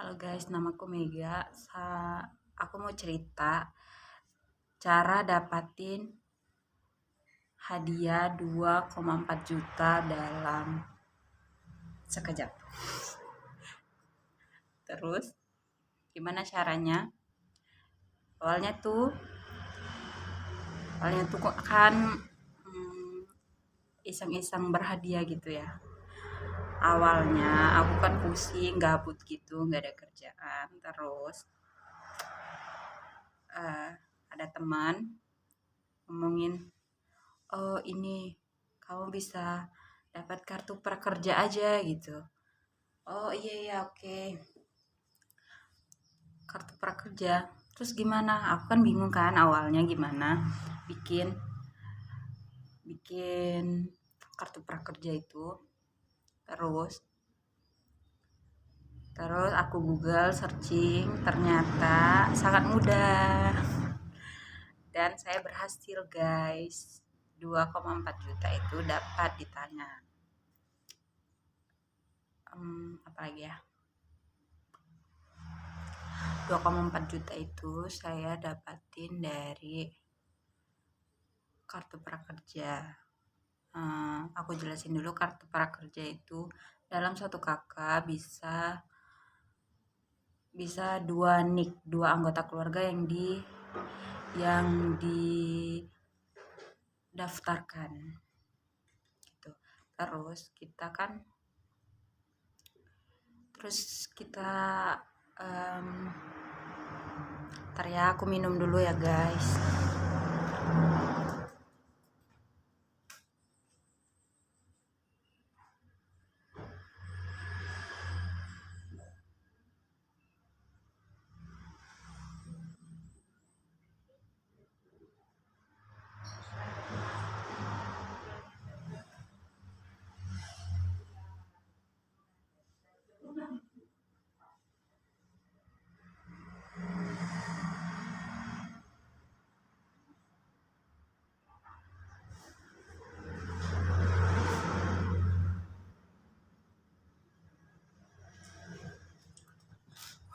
Halo guys, namaku Mega. Aku mau cerita cara dapatin hadiah 2,4 juta dalam sekejap. Terus, gimana caranya? Awalnya tuh kan iseng-iseng berhadiah gitu ya. Awalnya aku kan pusing, gabut gitu, nggak ada kerjaan. Terus ada teman ngomongin, oh ini kamu bisa dapat kartu prakerja aja gitu. Oh iya iya oke, kartu prakerja. Terus gimana? Aku kan bingung kan awalnya gimana bikin bikin kartu prakerja itu. Terus terus aku Google searching, ternyata sangat mudah dan saya berhasil guys. 2,4 juta itu dapat di tangan. Apa lagi ya? 2,4 juta itu saya dapatin dari kartu prakerja. Aku jelasin dulu, kartu prakerja itu dalam satu kakak bisa dua nik, dua anggota keluarga yang didaftarkan gitu. Terus kita ntar ya, aku minum dulu ya guys.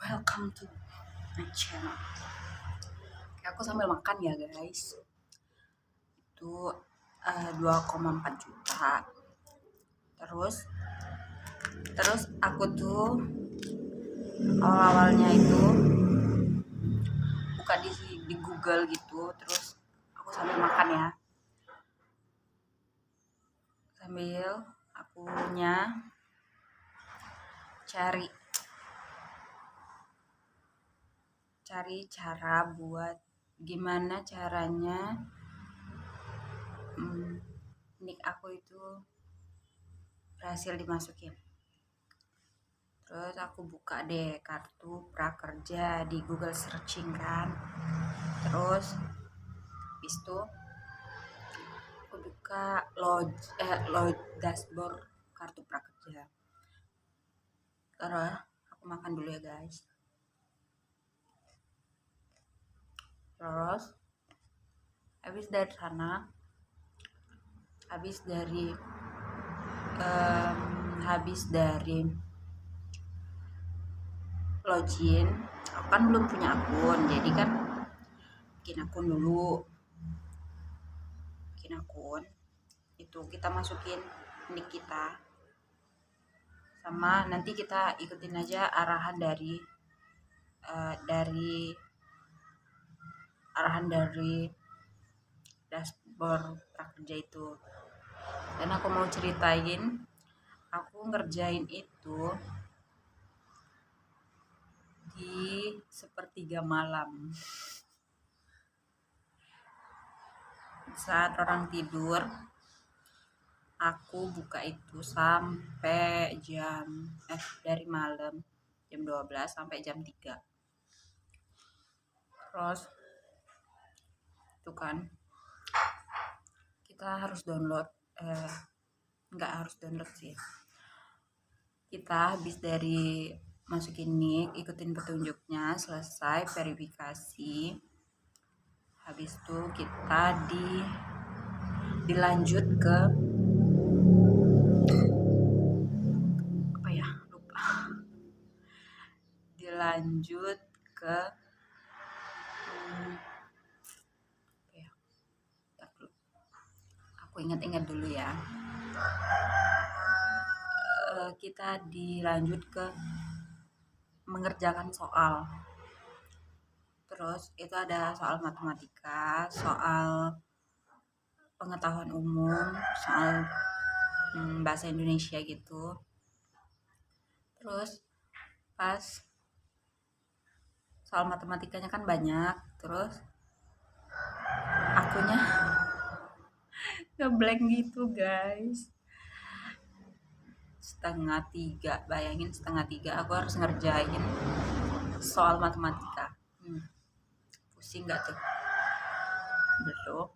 Welcome to my channel. Oke, aku sambil makan ya guys. Itu 2,4 juta. Terus aku tuh awalnya itu buka di Google gitu. Terus aku sambil makan ya, sambil akunya cari cara buat gimana caranya nick aku itu berhasil dimasukin. Terus aku buka deh kartu prakerja di Google searching kan. Terus habis itu aku buka load dashboard kartu prakerja. Terus aku makan dulu ya guys. Terus habis dari login, aku kan belum punya akun, jadi kan bikin akun itu kita masukin nick kita, sama nanti kita ikutin aja arahan dari dashboard prakerja itu. Dan aku mau ceritain, aku ngerjain itu di sepertiga malam, saat orang tidur. Aku buka itu sampai dari malam jam 12 sampai jam 3. Terus itu kan kita harus download, nggak harus download sih, kita habis dari masukin nick, ikutin petunjuknya, selesai verifikasi, habis itu kita dilanjut ke dilanjut ke ya, aku ingat-ingat dulu ya. Kita dilanjut ke mengerjakan soal. Terus itu ada soal matematika, soal pengetahuan umum, soal bahasa Indonesia gitu. Terus pas soal matematikanya kan banyak, terus akunya ngeblank gitu guys. 2:30, bayangin 2:30 aku harus ngerjain soal matematika. Pusing gak tuh? Belum.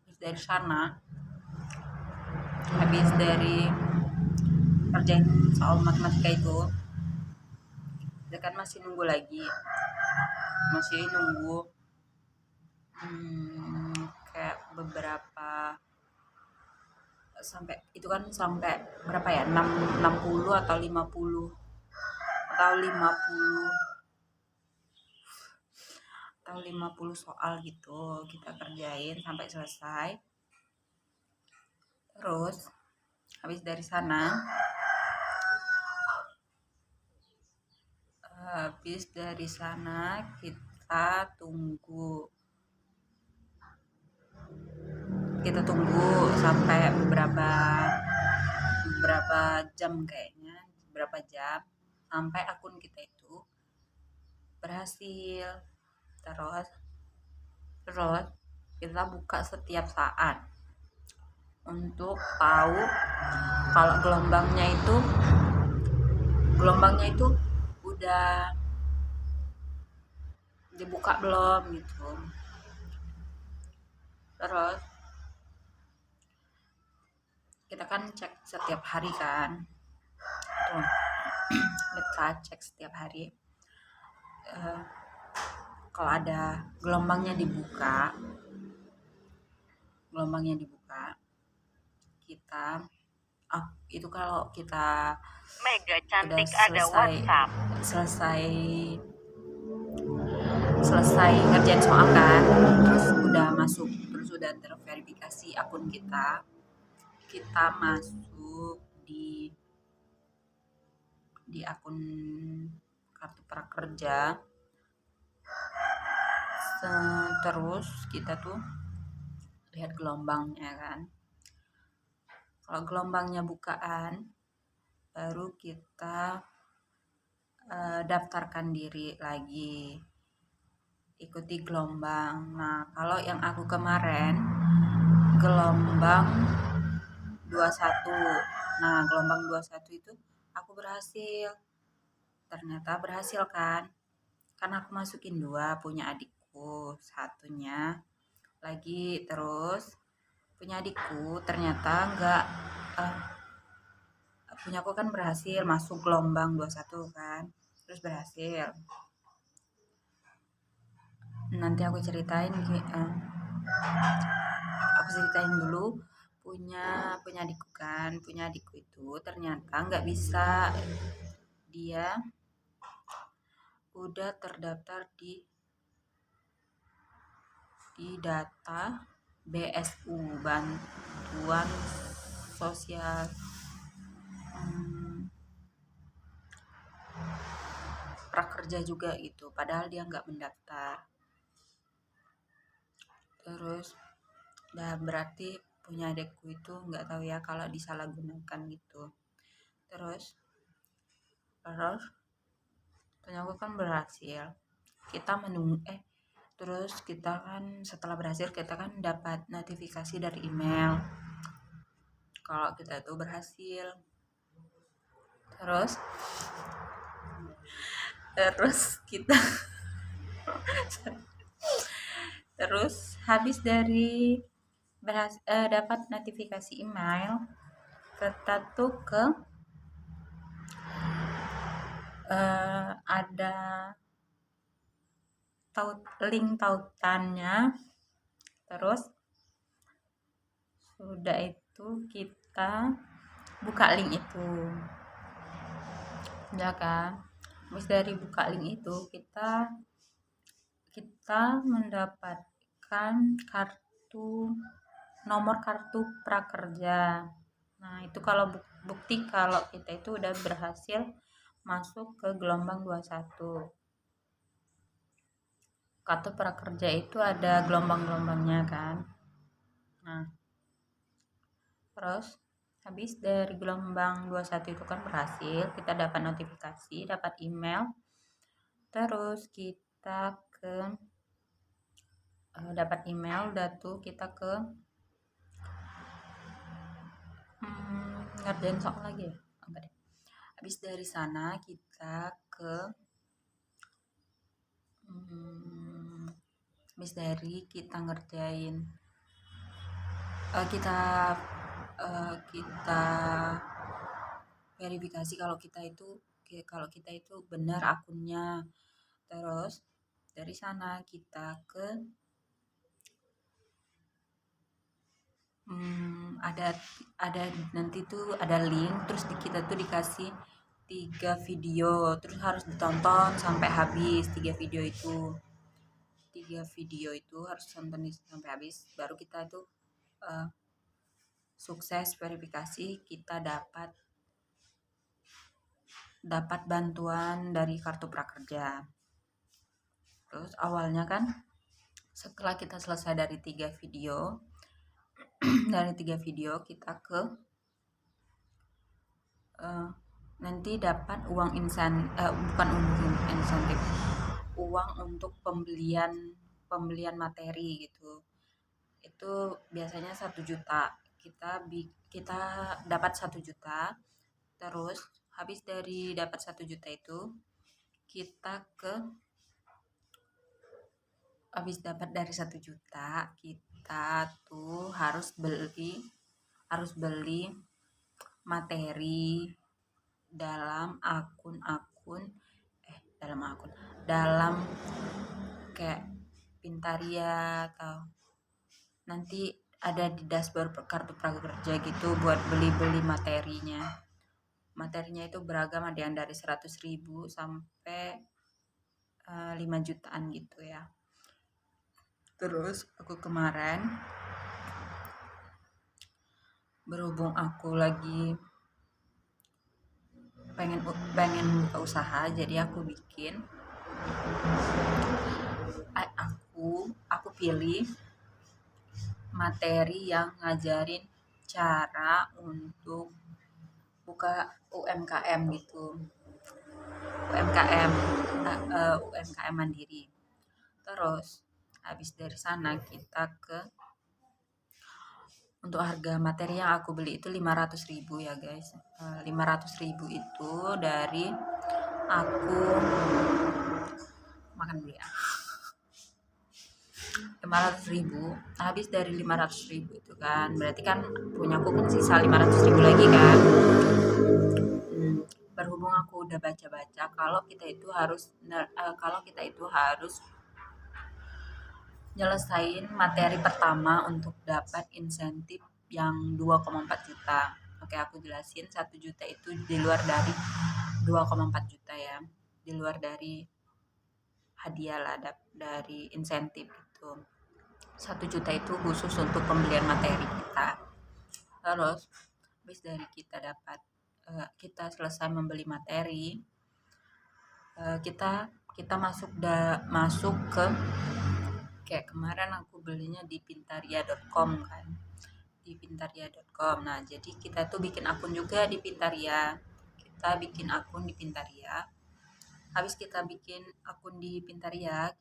Terus dari sana, habis dari kerjain soal matematika itu, kita kan masih nunggu lagi, kayak beberapa sampai itu kan sampai berapa ya, 60 atau 50 soal gitu kita kerjain sampai selesai. Terus habis dari sana kita tunggu sampai beberapa jam sampai akun kita itu berhasil. Terus kita buka setiap saat untuk tahu kalau gelombangnya itu udah dibuka belum gitu. Terus kita kan cek setiap hari kan, tuh kita cek setiap hari kalau ada gelombangnya dibuka, kita itu kalau kita Mega cantik udah ada WhatsApp. selesai ngerjain soal kan, terus udah masuk, terus udah terverifikasi akun kita masuk di akun kartu prakerja. Terus kita tuh lihat gelombangnya kan, kalau gelombangnya bukaan baru kita daftarkan diri lagi, ikuti gelombang. Nah kalau yang aku kemarin gelombang 21, nah gelombang 21 itu aku berhasil, ternyata berhasil kan, karena aku masukin 2, punya adikku satunya lagi, terus punya adikku ternyata enggak, punya aku kan berhasil masuk gelombang 21 kan, terus berhasil. Nanti aku ceritain dulu punya adikku kan, punya adikku itu ternyata nggak bisa, dia udah terdaftar di data BSU, bantuan sosial prakerja juga gitu, padahal dia nggak mendaftar. Terus berarti punya adekku itu nggak tahu ya kalau disalahgunakan gitu. Terus punya aku kan berhasil, kita menunggu terus kita kan setelah berhasil kita kan dapat notifikasi dari email kalau kita tuh berhasil. Terus kita terus habis dari dapat notifikasi email, kita tuh ada link tautannya. Terus sudah itu kita buka link itu, ya kan, Habis dari buka link itu kita mendapatkan nomor kartu prakerja. Nah, itu kalau bukti kalau kita itu udah berhasil masuk ke gelombang 21. Kartu prakerja itu ada gelombang-gelombangnya kan. Nah, terus habis dari gelombang 21 itu kan berhasil, kita dapat notifikasi, dapat email. Terus kita dapat email, udah tuh kita ke ngerjain soal lagi ya? Enggak deh. Habis dari sana kita ke habis dari kita ngerjain kita verifikasi kalau kita itu benar akunnya. Terus dari sana kita ke ada nanti tuh ada link, terus kita tuh dikasih 3 video, terus harus ditonton sampai habis 3 video itu. 3 video itu harus tonton sampai habis, baru kita itu sukses verifikasi, kita dapat bantuan dari kartu prakerja. Terus awalnya kan setelah kita selesai dari 3 video kita ke nanti dapat uang bukan insentif, uang untuk pembelian materi gitu. Itu biasanya 1 juta. Kita dapat 1 juta. Terus habis dari dapat 1 juta itu habis dapat dari 1 juta kita tuh harus beli materi dalam kayak Pintaria, atau nanti ada di dashboard kartu prakerja gitu buat beli materinya. Materinya itu beragam, ada yang dari 100.000 sampai 5 jutaan gitu ya. Terus aku kemarin berhubung aku lagi pengen buka usaha, jadi aku pilih materi yang ngajarin cara untuk buka UMKM gitu, UMKM mandiri. Terus habis dari sana kita untuk harga materi yang aku beli itu 500.000 ya guys. 500.000 itu dari aku makan dulu ya. 500.000, habis dari 500.000 itu kan berarti kan punya aku kan sisa 500.000 lagi kan. Berhubung aku udah baca-baca kalau kita itu harus nyelesain materi pertama untuk dapat insentif yang 2,4 juta. Oke, aku jelasin, 1 juta itu di luar dari 2,4 juta ya, di luar dari hadiah lah, dari insentif itu. 1 juta itu khusus untuk pembelian materi kita. Terus habis dari kita selesai membeli materi, kita masuk ke kayak kemarin aku belinya di pintaria.com kan, di pintaria.com. Nah, jadi kita tuh bikin akun juga di Pintaria. Habis kita bikin akun di Pintaria,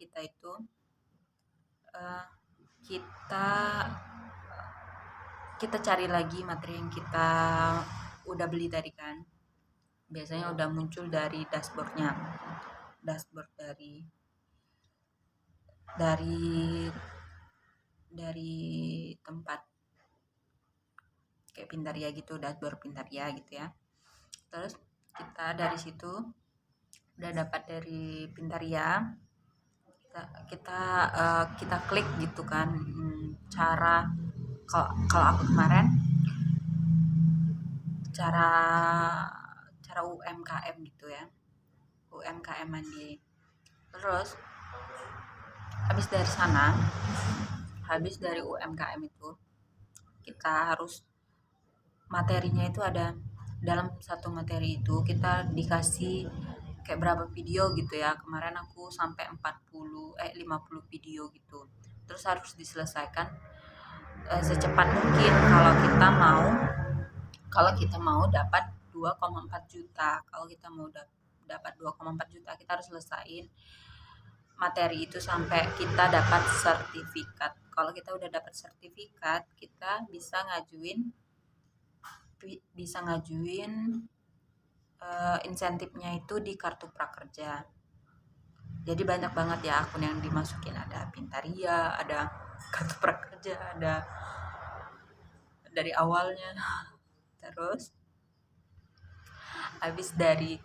kita cari lagi materi yang kita udah beli tadi kan. Biasanya udah muncul dari dashboard dari tempat kayak Pintaria gitu, dashboard Pintaria gitu ya. Terus kita dari situ udah dapat dari Pintaria, kita klik gitu kan. Cara kalau aku kemarin cara UMKM gitu ya, UMKM Mandiri. Terus habis dari UMKM itu kita harus materinya itu ada, dalam satu materi itu kita dikasih kayak berapa video gitu ya. Kemarin aku sampai 50 video gitu. Terus harus diselesaikan secepat mungkin kalau kita mau dapat 2,4 juta. Kalau kita mau dapat 2,4 juta, kita harus selesaiin materi itu sampai kita dapat sertifikat. Kalau kita udah dapat sertifikat, kita bisa ngajuin insentifnya itu di kartu prakerja. Jadi banyak banget ya akun yang dimasukin, ada Pintaria, ada kartu prakerja, ada dari awalnya. Terus habis dari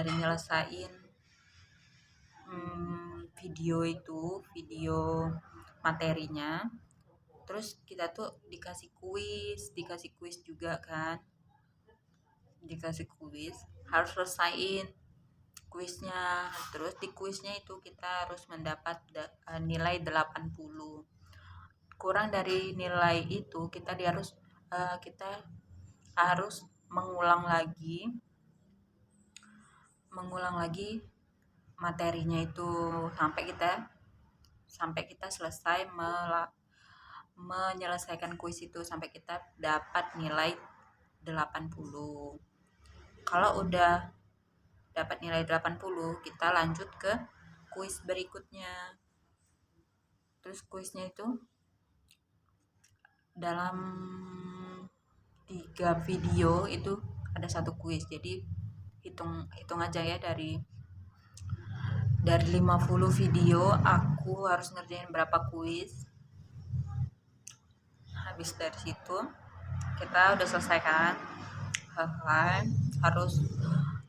nyelesain video materinya, terus kita tuh dikasih kuis juga kan, harus selesaiin kuisnya. Terus di kuisnya itu kita harus mendapat nilai 80. Kurang dari nilai itu kita harus mengulang lagi materinya itu sampai kita selesai menyelesaikan kuis itu, sampai kita dapat nilai 80. Kalau udah dapat nilai 80, kita lanjut ke kuis berikutnya. Terus kuisnya itu dalam 3 video itu ada satu kuis. Jadi hitung aja ya, dari 50 video aku harus ngerjain berapa kuis. Habis dari situ kita udah selesai kan, harus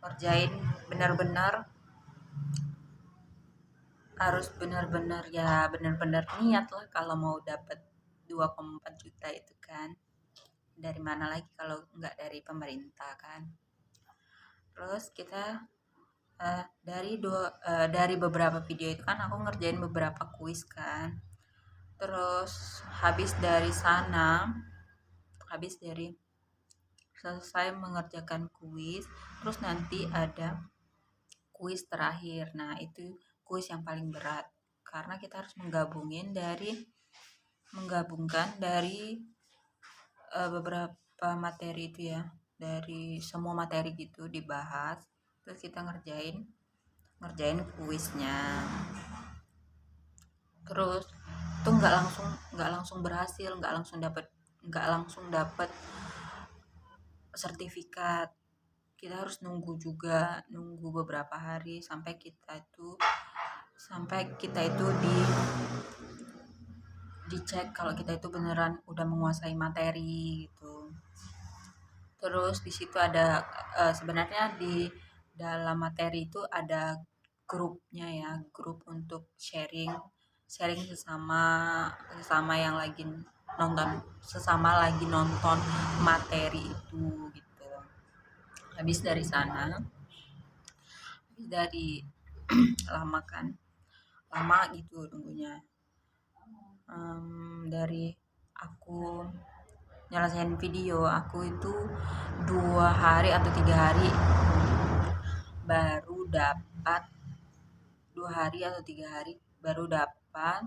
ngerjain benar-benar niat lah kalau mau dapat 2,4 juta itu kan. Dari mana lagi kalau nggak dari pemerintah kan. Terus kita dari beberapa video itu kan aku ngerjain beberapa kuis kan. Terus habis dari selesai mengerjakan kuis, terus nanti ada kuis terakhir. Nah, itu kuis yang paling berat karena kita harus menggabungkan dari beberapa materi itu ya, dari semua materi gitu dibahas, terus kita ngerjain kuisnya. Terus itu nggak langsung berhasil, nggak langsung dapat sertifikat. Kita harus nunggu beberapa hari sampai kita itu dicek kalau kita itu beneran udah menguasai materi gitu. Terus di situ ada sebenarnya di dalam materi itu ada grupnya ya, grup untuk sharing sesama yang lagi nonton materi itu gitu. Habis dari lama gitu tunggunya. Dari aku nyelesain video, aku itu 2 hari atau 3 hari baru dapat 2 hari atau 3 hari baru dapat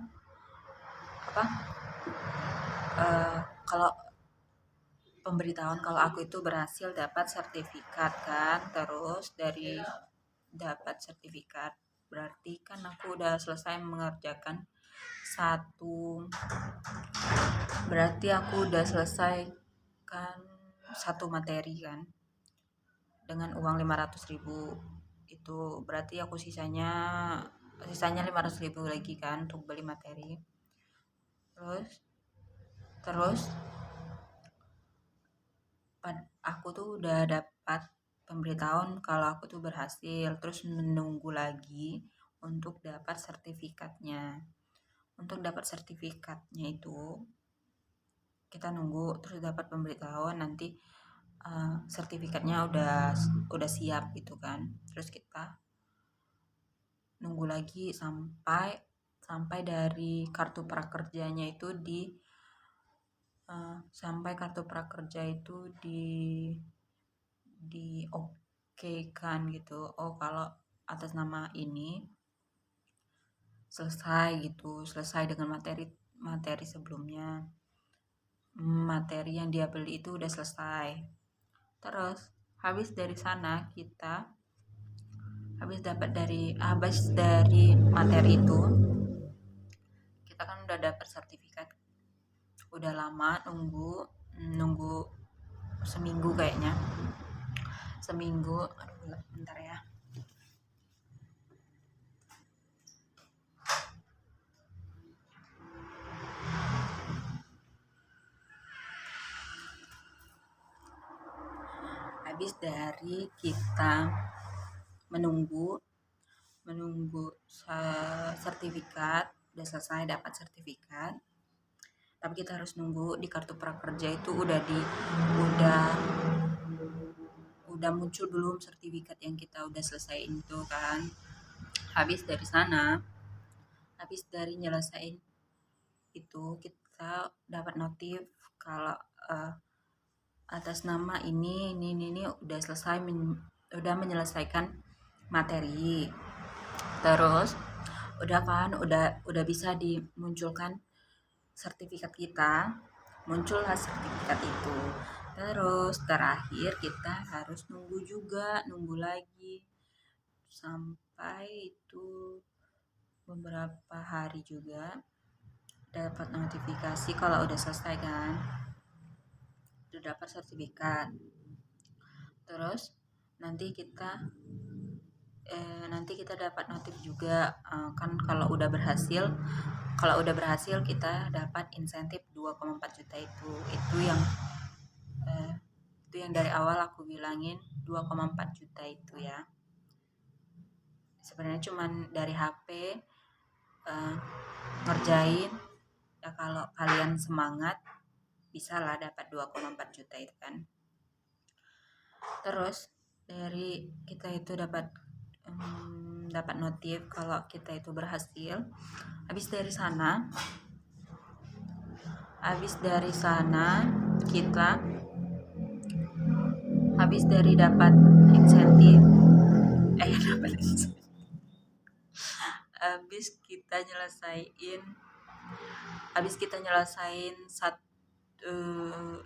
kalau pemberitahuan kalau aku itu berhasil dapat sertifikat kan. Terus dari dapat sertifikat berarti kan aku udah selesai mengerjakan satu materi kan dengan uang 500.000. Itu berarti aku sisanya 500.000 lagi kan untuk beli materi. Terus aku tuh udah dapat pemberitahuan kalau aku tuh berhasil, terus menunggu lagi untuk dapat sertifikatnya. Untuk dapat sertifikatnya itu kita nunggu, terus dapat pemberitahuan nanti sertifikatnya udah siap gitu kan. Terus kita nunggu lagi sampai dari kartu prakerjanya itu sampai kartu prakerja itu di oke kan gitu. Oh, kalau atas nama ini selesai gitu, selesai dengan materi sebelumnya. Materi yang dia beli itu udah selesai. Terus habis dari sana habis dari materi itu kita kan udah dapat sertifikat. Udah lama nunggu seminggu kayaknya. Seminggu, aduh bentar ya. Habis dari kita menunggu sertifikat, udah selesai dapat sertifikat, tapi kita harus nunggu di kartu prakerja itu udah muncul belum sertifikat yang kita udah selesaiin itu kan. Habis dari nyelesain itu kita dapat notif kalau atas nama ini udah selesai udah menyelesaikan materi. Terus udah bisa dimunculkan sertifikat kita. Muncullah sertifikat itu. Terus terakhir kita harus nunggu lagi sampai itu beberapa hari juga dapat notifikasi kalau udah selesai kan, udah dapat sertifikat. Terus nanti kita dapat notif juga kan kalau udah berhasil kita dapat insentif 2,4 juta itu yang dari awal aku bilangin 2,4 juta itu ya. Sebenarnya cuman dari HP ngerjain ya, kalau kalian semangat bisa lah dapat 2,4 juta itu kan. Terus dari kita itu dapat notif kalau kita itu berhasil. Habis dari dapat insentif habis kita nyelesain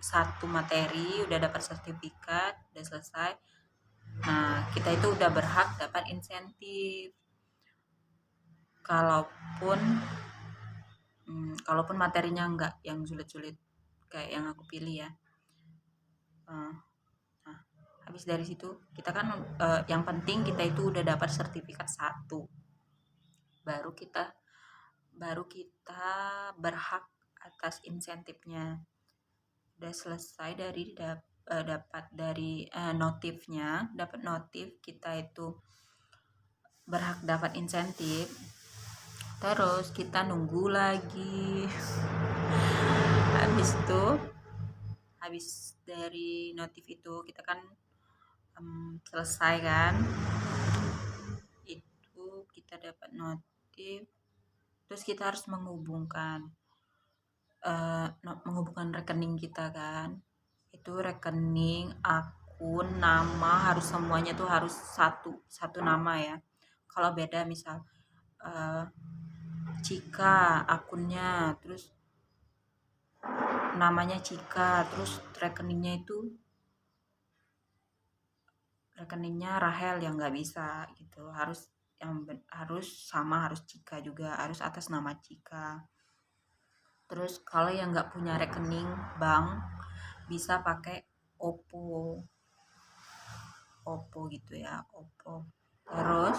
satu materi, udah dapat sertifikat, udah selesai. Nah, kita itu udah berhak dapat insentif. Kalaupun materinya enggak yang sulit-sulit kayak yang aku pilih ya. Nah, habis dari situ kita kan yang penting kita itu udah dapat sertifikat 1. Baru kita berhak atas insentifnya. Udah selesai dapat dari notifnya, dapat notif kita itu berhak dapat insentif. Terus kita nunggu lagi. Habis dari notif itu kita kan selesai kan, itu kita dapat notif. Terus kita harus menghubungkan rekening kita kan. Itu rekening, akun, nama harus semuanya tuh harus satu nama ya. Kalau beda misal Cika akunnya, terus namanya Cika, terus rekeningnya Rahel yang nggak bisa gitu. Harus Cika juga, harus atas nama Cika. Terus kalau yang nggak punya rekening bank bisa pakai Oppo gitu ya, Oppo. Terus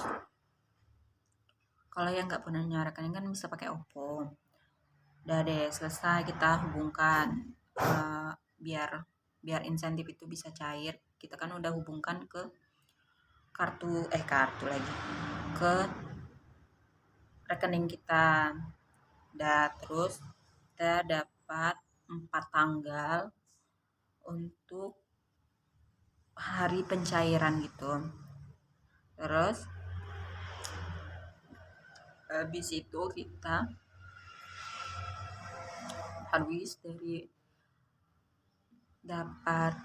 kalau yang nggak punya rekening kan bisa pakai Oppo. Udah deh selesai, kita hubungkan biar insentif itu bisa cair. Kita kan udah hubungkan ke kartu lagi ke rekening kita. Terus kita dapat 4 tanggal untuk hari pencairan gitu. Terus habis itu kita habis dari dapat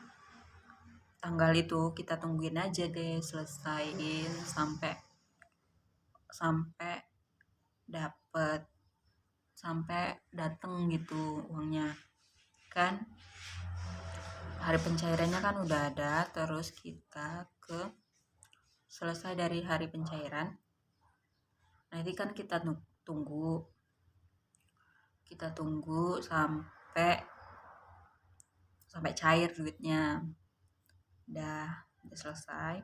tanggal itu, kita tungguin aja deh selesaiin sampai sampai dapet, sampai dateng gitu uangnya kan. Hari pencairannya kan udah ada, terus kita ke selesai dari hari pencairan, nanti kan kita tunggu sampai cair duitnya. Udah selesai.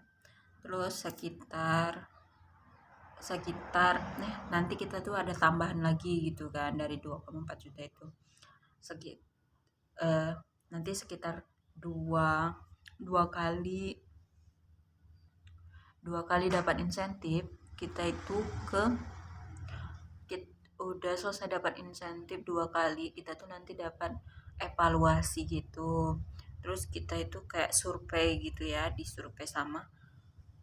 Terus sekitar nanti kita tuh ada tambahan lagi gitu kan dari 2,4 juta itu. Nanti sekitar dua kali dapat insentif. Kita itu udah selesai dapat insentif 2 kali, kita tuh nanti dapat evaluasi gitu. Terus kita itu kayak survei gitu ya, disurvei sama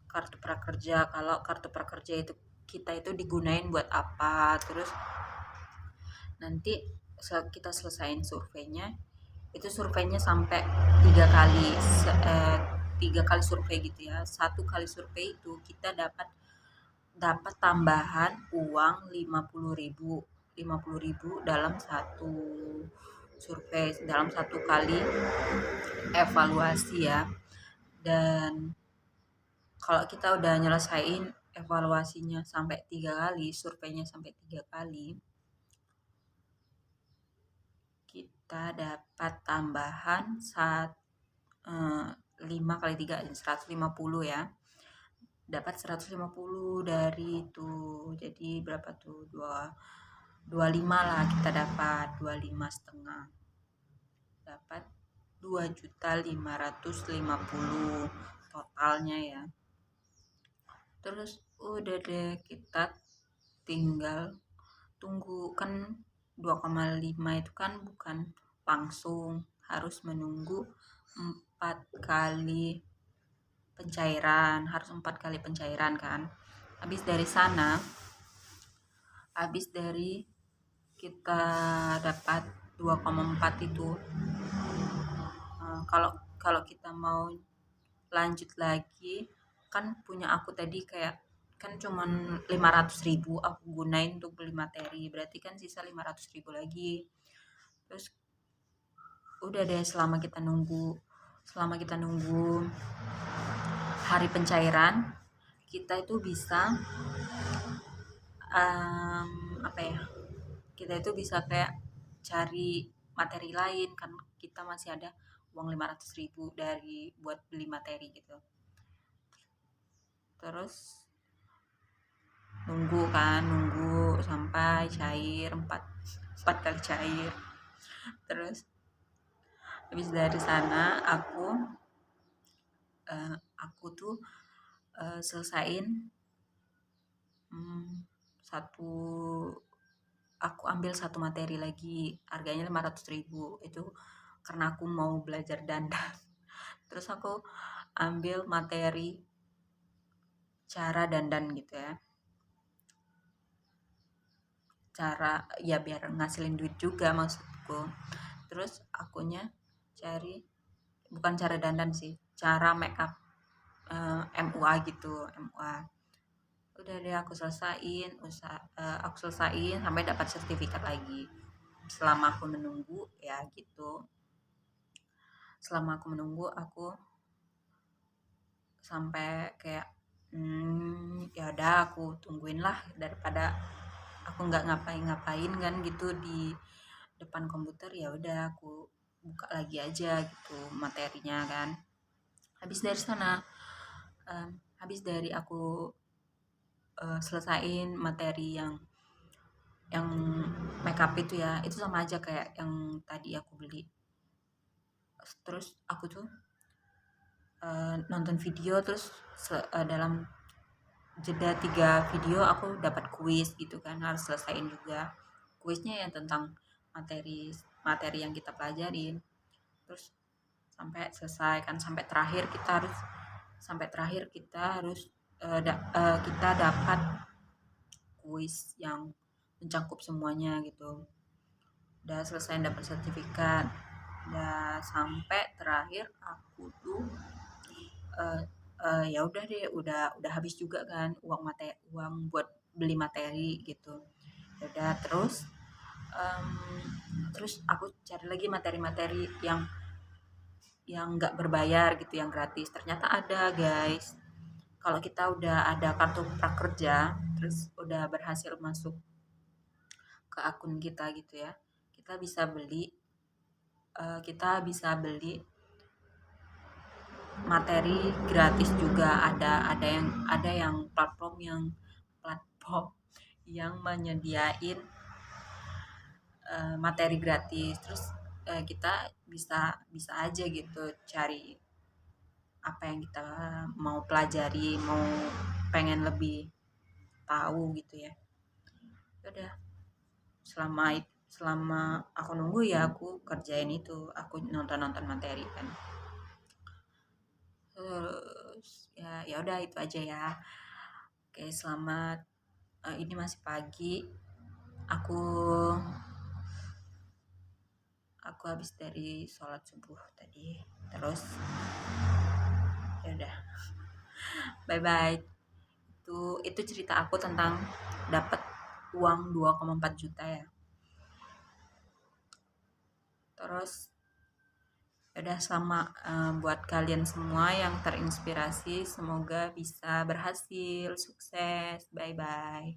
kartu prakerja. Kalau kartu prakerja itu kita itu digunain buat apa. Terus nanti kita selesain surveinya, itu surveinya sampai 3 kali, 3 kali survei gitu ya. 1 kali survei itu kita dapat tambahan uang 50.000 dalam satu survei, dalam 1 kali evaluasi ya. Dan kalau kita udah nyelesain evaluasinya sampai 3 kali, surveinya sampai 3 kali, kita dapat tambahan 5 kali 3 150 ya. Dapat 150 dari itu, jadi berapa tuh, 25 lah, kita dapat 25,5, dapat 2.550 totalnya ya. Terus udah deh, kita tinggal tunggu. Kan 2,5 itu kan bukan langsung, harus menunggu 4 kali pencairan, harus 4 kali pencairan kan. Habis dari kita dapat 2,4 itu, kalau kita mau lanjut lagi, kan punya aku tadi kayak kan cuman 500.000 aku gunain untuk beli materi, berarti kan sisa 500.000 lagi. Terus udah deh, selama kita nunggu hari pencairan, kita itu bisa kita itu bisa kayak cari materi lain kan, kita masih ada uang 500.000 dari buat beli materi gitu. Terus nunggu sampai cair, 4 kali cair. Terus habis dari sana aku tuh selesain aku ambil satu materi lagi, harganya 500.000 itu karena aku mau belajar dandan. Terus aku ambil materi cara dandan gitu ya, cara ya biar ngasilin duit juga maksudku. Terus akunya cari, bukan cara dandan sih, cara make up, MUA gitu, MUA. Udah deh, aku selesaiin sampai dapat sertifikat lagi. Selama aku menunggu ya gitu, aku sampai kayak ya udah, aku tungguin lah, daripada aku nggak ngapain kan gitu di depan komputer. Ya udah, aku buka lagi aja gitu materinya kan. Habis dari aku selesain materi yang makeup itu ya, itu sama aja kayak yang tadi aku beli. Terus aku tuh nonton video, terus dalam jeda 3 video aku dapat kuis gitu kan, harus selesaiin juga kuisnya yang tentang materi yang kita pelajarin. Terus sampai selesai kan, sampai terakhir kita harus kita dapat kuis yang mencakup semuanya gitu. Udah selesai dapat sertifikat, udah sampai terakhir aku tuh ya udah deh, udah habis juga kan uang buat beli materi gitu. Ya udah, em, terus aku cari lagi materi-materi yang nggak berbayar gitu, yang gratis. Ternyata ada guys, kalau kita udah ada kartu prakerja, terus udah berhasil masuk ke akun kita gitu ya, kita bisa beli materi gratis juga. Ada yang platform yang menyediain materi gratis. Terus kita bisa bisa aja gitu cari apa yang kita mau pelajari, mau pengen lebih tahu gitu ya. Udah, selama aku nunggu ya aku kerjain itu, aku nonton materi kan. Terus ya udah itu aja ya. Oke, selamat. Ini masih pagi, aku habis dari sholat subuh tadi. Terus ya udah, bye bye. Itu cerita aku tentang dapat uang 2,4 juta ya. Terus udah, sama buat kalian semua yang terinspirasi, semoga bisa berhasil, sukses, bye bye.